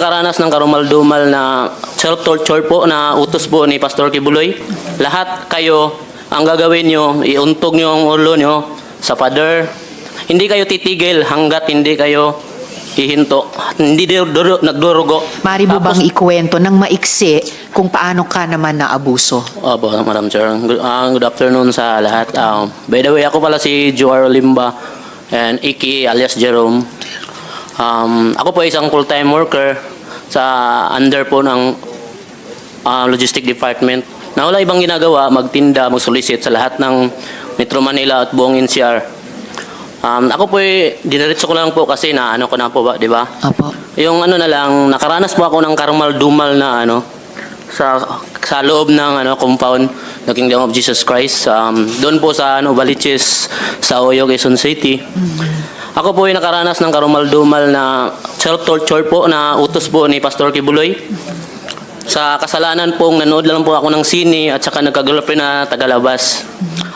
Karanas ng karumal-dumal na self-torture po na utos po ni Pastor Kibuloy. Lahat kayo, ang gagawin nyo, iuntog nyo ang ulo nyo sa pader. Hindi kayo titigil hanggat hindi kayo hihinto. Hindi nagdurugo. Mari mo bang ikwento ng maiksi kung paano ka naman naabuso? Opo, Madam Chair. Good afternoon sa lahat. By the way, ako pala si Joar Limba and Iki alias Jerome. Ako po isang full-time worker sa under po ng logistic department na wala ibang ginagawa, magtinda, mag-solicit sa lahat ng Metro Manila at buong NCR. Ako po diniretso ko lang po kasi na ano ko na po ba, di ba? Opo. Yung ano na lang, nakaranas po ako ng karumal-dumal na ano sa loob ng compound ng Kingdom of Jesus Christ. Doon po sa Baliches sa Oyo, Quezon City. Ako po ay nakaranas ng karumal-dumal na self-torture po na utos po ni Pastor Kibuloy. Sa kasalanan pong nanood lang po ako ng sine at saka nagka-girlfriend na tagalabas.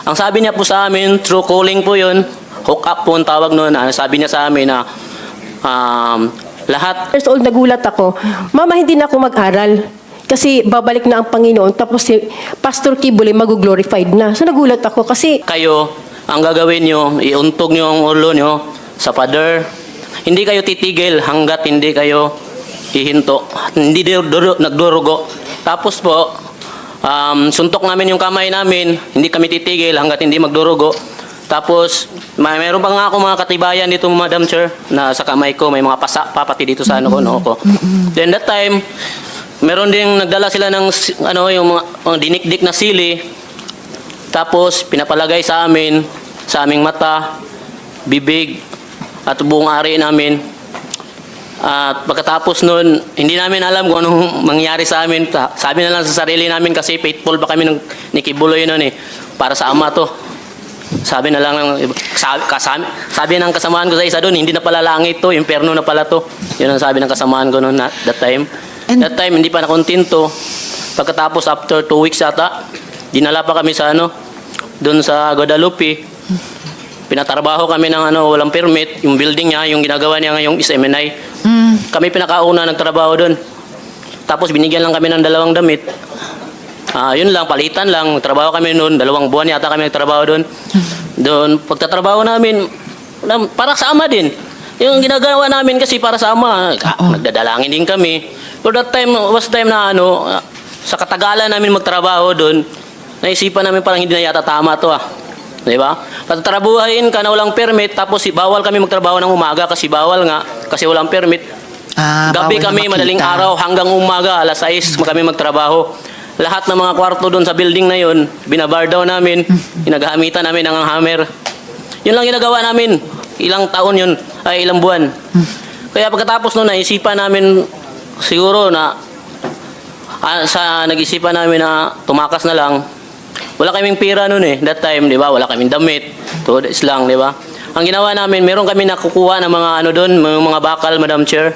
Ang sabi niya po sa amin, true calling po yun, hook up po ang tawag noon. Sabi niya sa amin na lahat. Years old, nagulat ako. Mama, hindi na ako mag-aral. Kasi babalik na ang Panginoon. Tapos si Pastor Kibuloy mag-glorified na. So nagulat ako kasi Kayo, ang gagawin nyo, iuntog nyo ang ulo nyo sa pader. Hindi kayo titigil hanggat hindi kayo hihinto. Hindi nagdurugo. Tapos po, suntok namin yung kamay namin. Hindi kami titigil hanggat hindi magdurugo. Tapos, mayroon pa nga ako mga katibayan dito, Madam Chair, na sa kamay ko, may mga pati dito sa noo ko. Then that time, meron ding nagdala sila ng yung mga dinikdik na sili. Tapos, pinapalagay sa amin, sa aming mata, bibig, at buong ari namin. At pagkatapos nun, hindi namin alam kung anong mangyari sa amin. Sabi na lang sa sarili namin kasi faithful pa kami ni Kibuloy nun para sa ama to. Sabi na lang, sabi ng kasamaan ko sa isa doon, hindi na pala langit to, impyerno na pala to. Yun ang sabi ng kasamaan ko noon that time. That time, hindi pa nakontinto. Pagkatapos, after 2 weeks ata, dinala pa kami sa doon sa Guadalupe. Pinatrabaho kami ng walang permit, yung building niya, yung ginagawa niya ngayong SMNI. Kami pinakauna nagtrabaho doon. Tapos binigyan lang kami ng 2 damit. Yun lang, palitan lang. Trabaho kami noon, 2 buwan yata kami nagtrabaho doon. Doon, pagtatrabaho namin, para sa ama din. Yung ginagawa namin kasi para sa ama, nagdadalangin din kami. But that time, was time na sa katagalan namin magtrabaho doon, naisipan namin parang hindi na yata tama to Di ba? Patatrabuhain ka na walang permit, tapos bawal kami magtrabaho ng umaga kasi bawal nga, kasi walang permit. Gabi kami, madaling araw, hanggang umaga, alas 6 kami magtrabaho. Lahat ng mga kwarto doon sa building na yun, binabar daw namin, ginagamitan namin ng hammer. Yun lang ginagawa namin. Ilang taon yun, ay ilang buwan. Kaya pagkatapos noon, naisipan namin siguro na nag-isipan namin na tumakas na lang. Wala kaming pira noon that time, di ba? Wala kaming damit. Tudes lang, di ba? Ang ginawa namin, meron kami nakukuha ng mga doon, mga bakal, Madam Chair.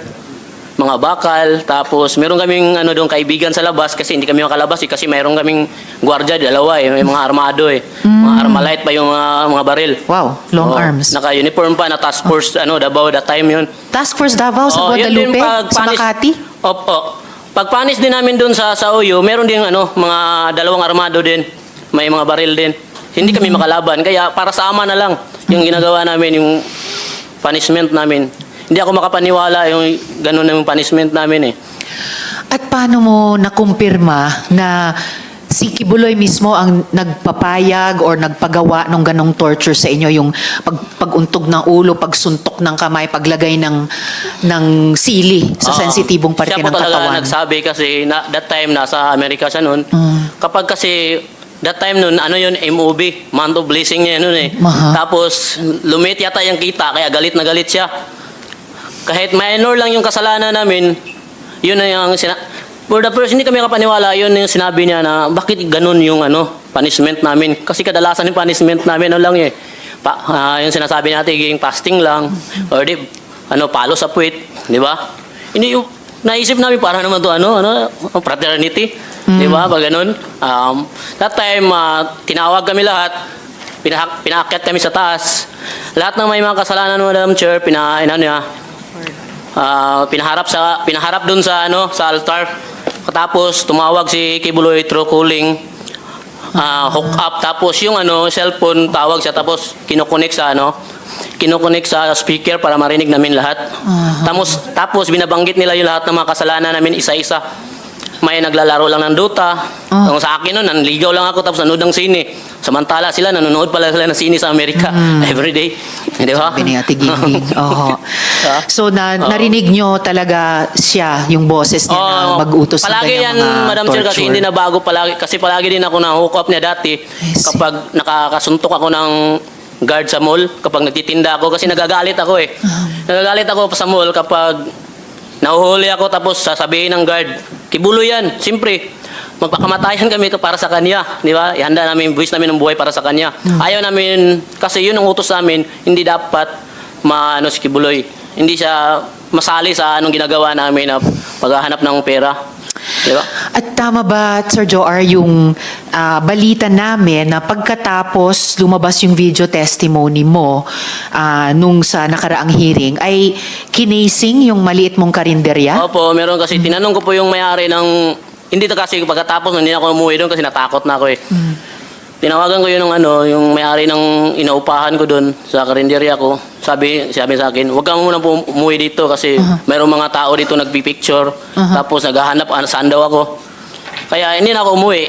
Mga bakal, tapos meron kaming doon kaibigan sa labas kasi hindi kami makalabas kasi meron kaming gwardiya, 2 may mga armado Mga Armalite pa yung mga baril. Wow, long arms. Naka-uniform pa na task force, Davao that time yun. Task Force Davao sa Guadalupe, sa Makati? Opo. Pagpanis din namin doon sa Oyo, meron din mga 2 armado din. May mga baril din. Hindi kami makalaban. Kaya para sa ama na lang yung ginagawa namin, yung punishment namin. Hindi ako makapaniwala yung ganun na yung punishment namin At paano mo nakumpirma na si Kibuloy mismo ang nagpapayag or nagpagawa ng ganong torture sa inyo, yung paguntog ng ulo, pagsuntok ng kamay, paglagay ng sili sa sensitibong parte ng katawan? Siya po talaga nagsabi kasi that time nasa Amerika siya noon. Kapag kasi that time noon, yun, MOB, month of blessing niya noon Tapos lumit yata yung kita, kaya galit na galit siya. Kahit minor lang yung kasalanan namin, yun na yung for the first, hindi kami kapaniwala, yun yung sinabi niya na bakit ganun yung punishment namin. Kasi kadalasan yung punishment namin yung sinasabi natin, yung fasting lang, or palo sa puwit, di ba? Hindi yung naisip namin para naman to fraternity, di ba? Pag ganun. That time, tinawag kami lahat, pinaakyat kami sa taas. Lahat ng may mga kasalanan, Madam Chair, pinaharap doon sa sa altar. Tapos tumawag si Kibuloy through calling, hook up, tapos yung cellphone tawag siya, tapos kinokonek sa speaker para marinig namin lahat. Tapos binabanggit nila yung lahat ng mga kasalanan namin isa-isa. May naglalaro lang ng Dota. Kung sa akin nanligaw lang ako tapos nanood ng sine. Samantala sila nanonood pala sila ng sine sa Amerika every day. Di ba? Sabi ni Ate Gingging. Oo. So, narinig nyo talaga siya, yung boses niya na mag-utos ng palagi ganyang yan, mga Madam Chair, kasi torture. hindi na bago palagi. Kasi palagi din ako na-hook up niya dati see. kapag nakakasuntok ako ng guard sa mall, kapag nagtitinda ako, kasi nagagalit ako eh. Nagagalit ako sa mall kapag nahuhuli ako, tapos sasabihin ng guard, Kibuloy yan, siyempre. Magpakamatayan kami para sa kanya, di ba? Ihanda namin, buwis namin ng buhay para sa kanya. Ayaw namin, kasi yun ang utos namin, hindi dapat si Kibuloy. Hindi siya masali sa anong ginagawa namin na paghahanap ng pera. Di ba? At tama ba, Sir Joar, yung balita namin na pagkatapos lumabas yung video testimony mo nung sa nakaraang hearing, ay kinasing yung maliit mong karinderya? Opo, meron kasi. Tinanong ko po yung may-ari ng... Hindi to kasi pagkatapos hindi na ako umuwi doon kasi natakot na ako eh. Tinawagan ko yun yung may-ari ng inaupahan ko doon sa karinderya ko. Sabi sa akin, huwag ka muna po umuwi dito kasi mayroong mga tao dito nagpipicture. Tapos naghahanap saan daw ako. Kaya hindi na ako umuwi.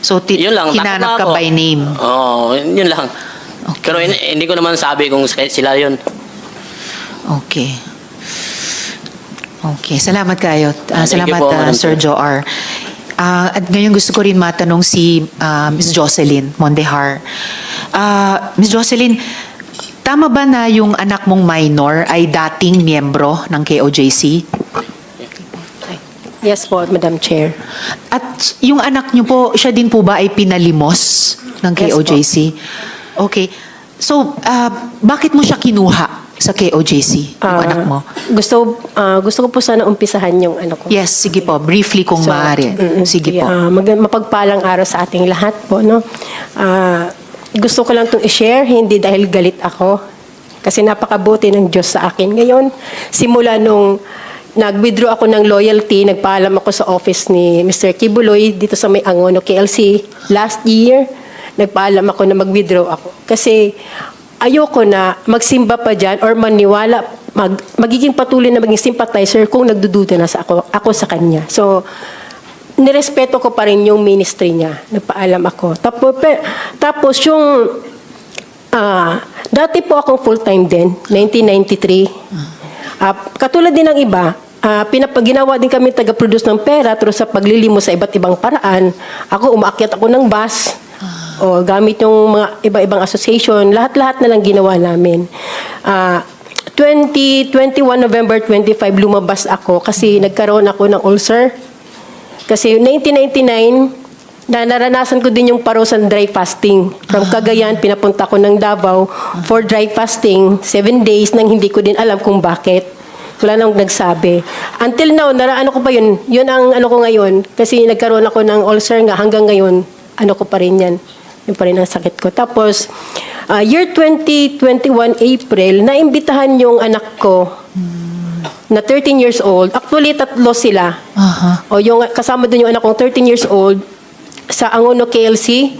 So, Yun lang, takot hinanap na ka ako. by name? Oo, yun lang. Pero hindi ko naman sabi kung sila yun. Okay. Okay, salamat kayo. Thank you Salamat, po, Madam Sir Chair. Joar. At ngayon gusto ko rin matanong si Ms. Jocelyn Mondehar. Ms. Jocelyn, tama ba na yung anak mong minor ay dating miyembro ng KOJC? Yes po, Madam Chair. At yung anak niyo po, siya din po ba ay pinalimos ng Yes po. KOJC? Okay. So, bakit mo siya kinuha sa KOJC, yung anak mo? Gusto ko po sana umpisahan yung ano ko. Yes, sige po. Briefly kung maaari. Sige po. Mapagpalang araw sa ating lahat po, no? Gusto ko lang itong i-share, hindi dahil galit ako. Kasi napakabuti ng Diyos sa akin. Ngayon, simula nung nag-withdraw ako ng loyalty, nagpaalam ako sa office ni Mr. Kibuloy dito sa May Angono, KLC. Last year, nagpaalam ako na mag-withdraw ako. Kasi ayoko na magsimba pa dyan or maniwala, magiging patuloy na maging sympathizer kung nagdududa na ako sa kanya. So, nirespeto ko pa rin yung ministry niya. Nagpaalam ako. Tapos yung, dati po akong full-time din, 1993. Katulad din ng iba, ginawa din kami taga-produce ng pera through sa paglilimos sa iba't ibang paraan. Ako, umaakyat ako ng bus, o gamit yung mga iba-ibang association, lahat-lahat na lang ginawa namin. 21 November 25, lumabas ako kasi nagkaroon ako ng ulcer. Kasi 1999, naranasan ko din yung parusan dry fasting. From Cagayan, pinapunta ko ng Davao for dry fasting, 7 days nang hindi ko din alam kung bakit. Wala nang nagsabi. Until now, ko pa yun. Yun ang ko ngayon. Kasi nagkaroon ako ng ulcer nga hanggang ngayon, ko pa rin yan. Yun pa rin ang sakit ko. Tapos, year 2021 April, naimbitahan yung anak ko na 13 years old. Actually, 3 sila. O yung kasama doon yung anak kong 13 years old sa Angono KLC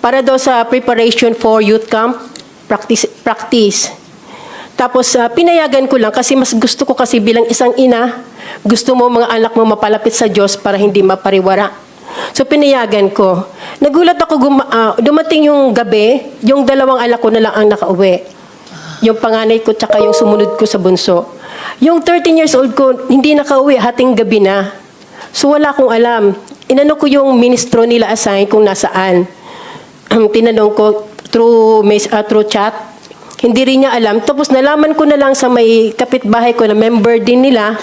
para daw sa preparation for youth camp practice. Tapos, pinayagan ko lang kasi mas gusto ko kasi bilang isang ina, gusto mo mga anak mo mapalapit sa Diyos para hindi mapariwara. So, pinayagan ko. Nagulat ako, dumating yung gabi, yung 2 anak ko na lang ang nakauwi. Yung panganay ko tsaka yung sumunod ko sa bunso. Yung 13 years old ko, hindi nakauwi, hating gabi na. So, wala akong alam. Inano ko yung ministro nila assign kung nasaan. Tinanong ko through chat. Hindi rin niya alam. Tapos nalaman ko na lang sa may kapitbahay ko na member din nila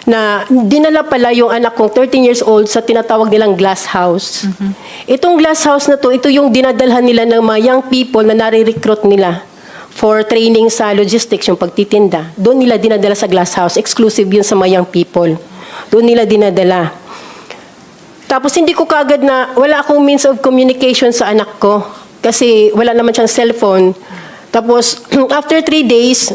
na dinala pala yung anak kong 13 years old sa tinatawag nilang glass house. Itong glass house na to, ito yung dinadalhan nila ng mga young people na nare-recruit nila for training sa logistics, yung pagtitinda. Doon nila dinadala sa glass house. Exclusive yun sa mga young people. Doon nila dinadala. Tapos hindi ko kagad wala akong means of communication sa anak ko kasi wala naman siyang cellphone. Tapos after 3 days,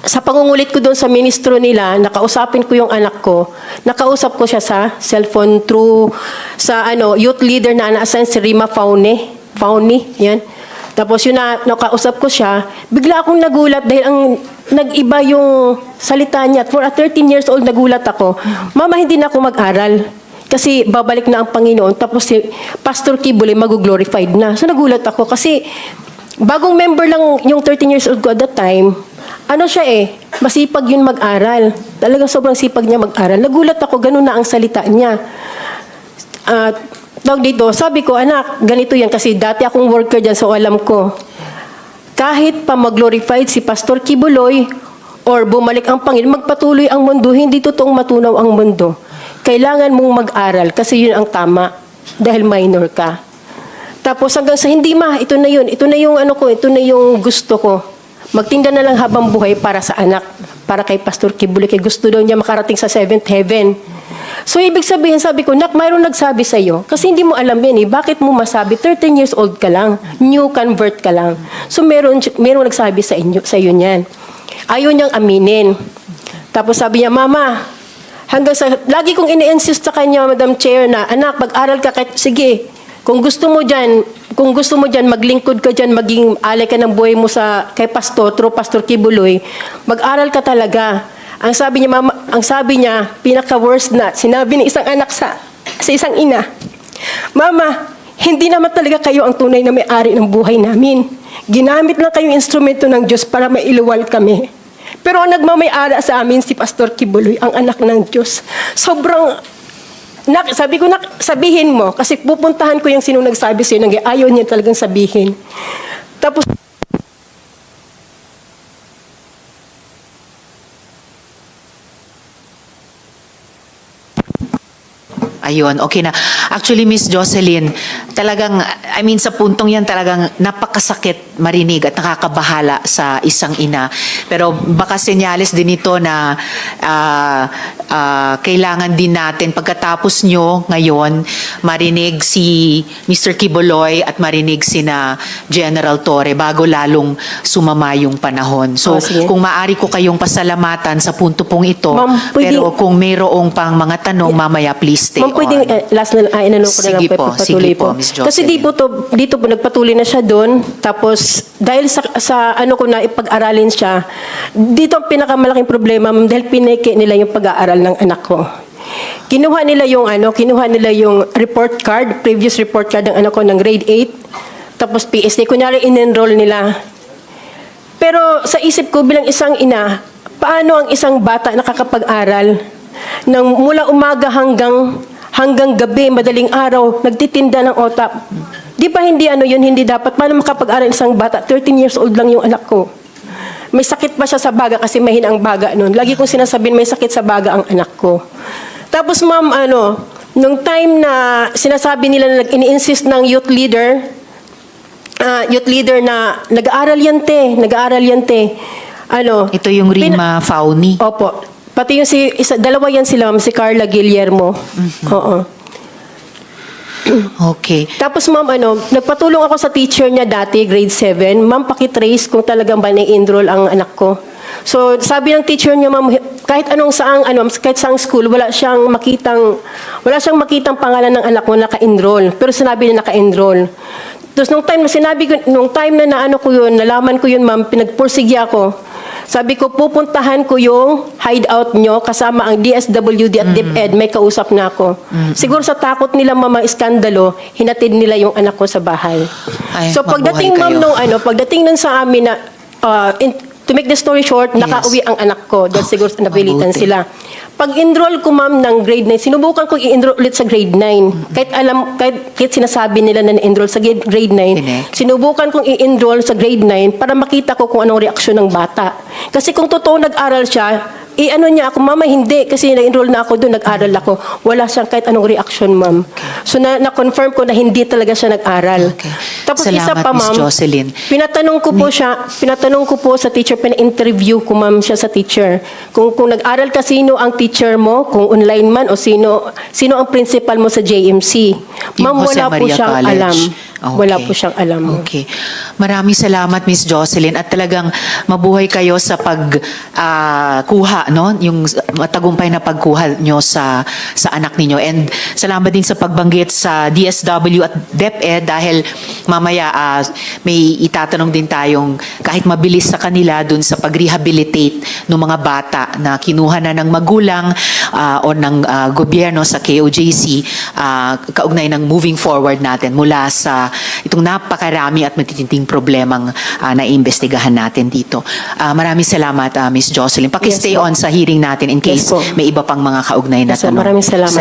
sa pangungulit ko doon sa ministro nila, nakausapin ko yung anak ko. Nakausap ko siya sa cellphone through sa youth leader na na-assign si Rima Fauni, yan. Tapos yun na nakausap ko siya, bigla akong nagulat dahil ang nag-iba yung salita niya. For a 13 years old, nagulat ako. Mama, hindi na ako mag-aral. Kasi babalik na ang Panginoon. Tapos si Pastor Kibuloy mag-glorified na. So nagulat ako kasi bagong member lang yung 13 years old ko at that time. Masipag yun mag-aral. Talagang sobrang sipag niya mag-aral. Nagulat ako, ganun na ang salita niya. Dito, sabi ko, anak, ganito yan kasi dati akong worker dyan so alam ko. Kahit pa mag-glorified si Pastor Kibuloy or bumalik ang Panginoon, magpatuloy ang mundo, hindi totoong matunaw ang mundo. Kailangan mong mag-aral kasi yun ang tama dahil minor ka. Tapos hanggang sa hindi ito na yun, ito na yung ito na yung gusto ko. Magtinda na lang habang buhay para sa anak, para kay Pastor Kibuloy, kay gusto daw niya makarating sa 7th heaven. So, ibig sabihin, sabi ko, Nak, mayroon nagsabi sa'yo, kasi hindi mo alam yan bakit mo masabi, 13 years old ka lang, new convert ka lang. So, mayroon nagsabi sa'yo niyan. Ayaw niyang aminin. Tapos sabi niya, Mama, lagi kong ini-insist sa kanya, Madam Chair, na, anak, mag-aral ka, sige, kung gusto mo dyan, maglingkod ka dyan, maging alay ka ng buhay mo kay Pastor, through Pastor Kibuloy, mag-aral ka talaga. Ang sabi niya, pinaka-worst na, sinabi ng isang anak sa isang ina, Mama, hindi naman talaga kayo ang tunay na may-ari ng buhay namin. Ginamit lang kayong instrumento ng Diyos para mailuwal kami. Pero ang nagmamay-ari sa amin si Pastor Kibuloy, ang anak ng Diyos. Sabi ko, sabihin mo, kasi pupuntahan ko yung sinong nagsabi sa'yo, ayaw niya talagang sabihin. Tapos, Ayun, okay na. Actually, Miss Jocelyn, talagang, sa puntong yan talagang napakasakit marinig at nakakabahala sa isang ina. Pero baka senyales din ito na kailangan din natin pagkatapos nyo ngayon, marinig si Mr. Kibuloy at marinig si na General Torre bago lalong sumama yung panahon. So, sige. kung maaari ko kayong pasalamatan sa punto pong ito, Ma'am, pero kung mayroong pang mga tanong, mamaya please stay on. pwedeng last na inanong ko na lang Sige po, patuloy sige po, Miss Jocelyn. Kasi dito po nagpatuloy na siya doon. Tapos dahil sa ko na ipag-aralin siya, dito ang pinakamalaking problema, ma'am, dahil pineke nila yung pag-aaral ng anak ko. Kinuha nila yung report card, previous report card ng anak ko ng grade 8. Tapos PSD, kunyari in-enroll nila. Pero sa isip ko bilang isang ina, paano ang isang bata nakakapag-aral ng mula umaga hanggang gabi, madaling araw, nagtitinda ng otap. Di ba hindi hindi dapat? Paano makapag-aral isang bata? 13 years old lang yung anak ko. May sakit pa siya sa baga kasi mahina ang baga noon. Lagi kong sinasabihin, may sakit sa baga ang anak ko. Tapos ma'am, nung time na sinasabi nila na ini-insist ng youth leader na nag-aaral yan te. Ito yung Rima Fauni. Opo. Pati yung dalawa yan sila, ma'am, si Carla Guillermo. Oo. Okay. Tapos ma'am, nagpatulong ako sa teacher niya dati, grade 7. Ma'am, pakitrace kung talagang ba na-enroll ang anak ko. So, sabi ng teacher niya, ma'am, kahit saang school, wala siyang makitang pangalan ng anak mo naka-enroll. Pero sinabi niya naka-enroll. Tapos nung time na nalaman ko yun, ma'am, pinagpursige ako. Sabi ko, pupuntahan ko yung hideout nyo kasama ang DSWD at DepEd. May kausap na ako. Siguro sa takot nila, mama, iskandalo, hinatid nila yung anak ko sa bahay. Ay, So pagdating, ma'am, pagdating nun sa amin na, to make the story short, nakauwi ang anak ko dahil siguro napilitan mabuti. sila. Pag-enroll ko, ma'am, ng grade 9, sinubukan ko i-enroll ulit sa grade 9. Kahit sinasabi nila na na-enroll sa grade 9, sinubukan kong i-enroll sa grade 9 para makita ko kung anong reaksyon ng bata. Kasi kung totoo nag-aral siya, niya ako, mama, hindi. Kasi nag-enroll na ako doon, nag-aral ako. Wala siyang kahit anong reaction, ma'am. So, na-confirm ko na hindi talaga siya nag-aral. Okay. Tapos Salamat, isa pa, Miss ma'am. Jocelyn. Pinatanong ko po sa teacher, pina-interview ko, ma'am, siya sa teacher. Kung nag-aral ka, sino ang teacher mo, kung online man, o sino ang principal mo sa JMC. Ma'am, Yung Jose wala po Maria siyang College. alam. Wala po siyang alam. Okay. Maraming salamat, Miss Jocelyn. At talagang mabuhay kayo sa pagkuha, no? Yung matagumpay na pagkuha nyo sa anak ninyo. And salamat din sa pagbanggit sa DSW at DepEd dahil mamaya may itatanong din tayong kahit mabilis sa kanila dun sa pag-rehabilitate ng mga bata na kinuha na ng magulang o ng gobyerno sa KOJC kaugnay ng moving forward natin mula sa itong napakarami at matitinding problemang naiimbestigahan natin dito. Maraming salamat, Miss Jocelyn. Paki-stay Yes, po. on sa hearing natin in case Yes, po. may iba pang mga kaugnay na Yes, po. tanong. Maraming salamat.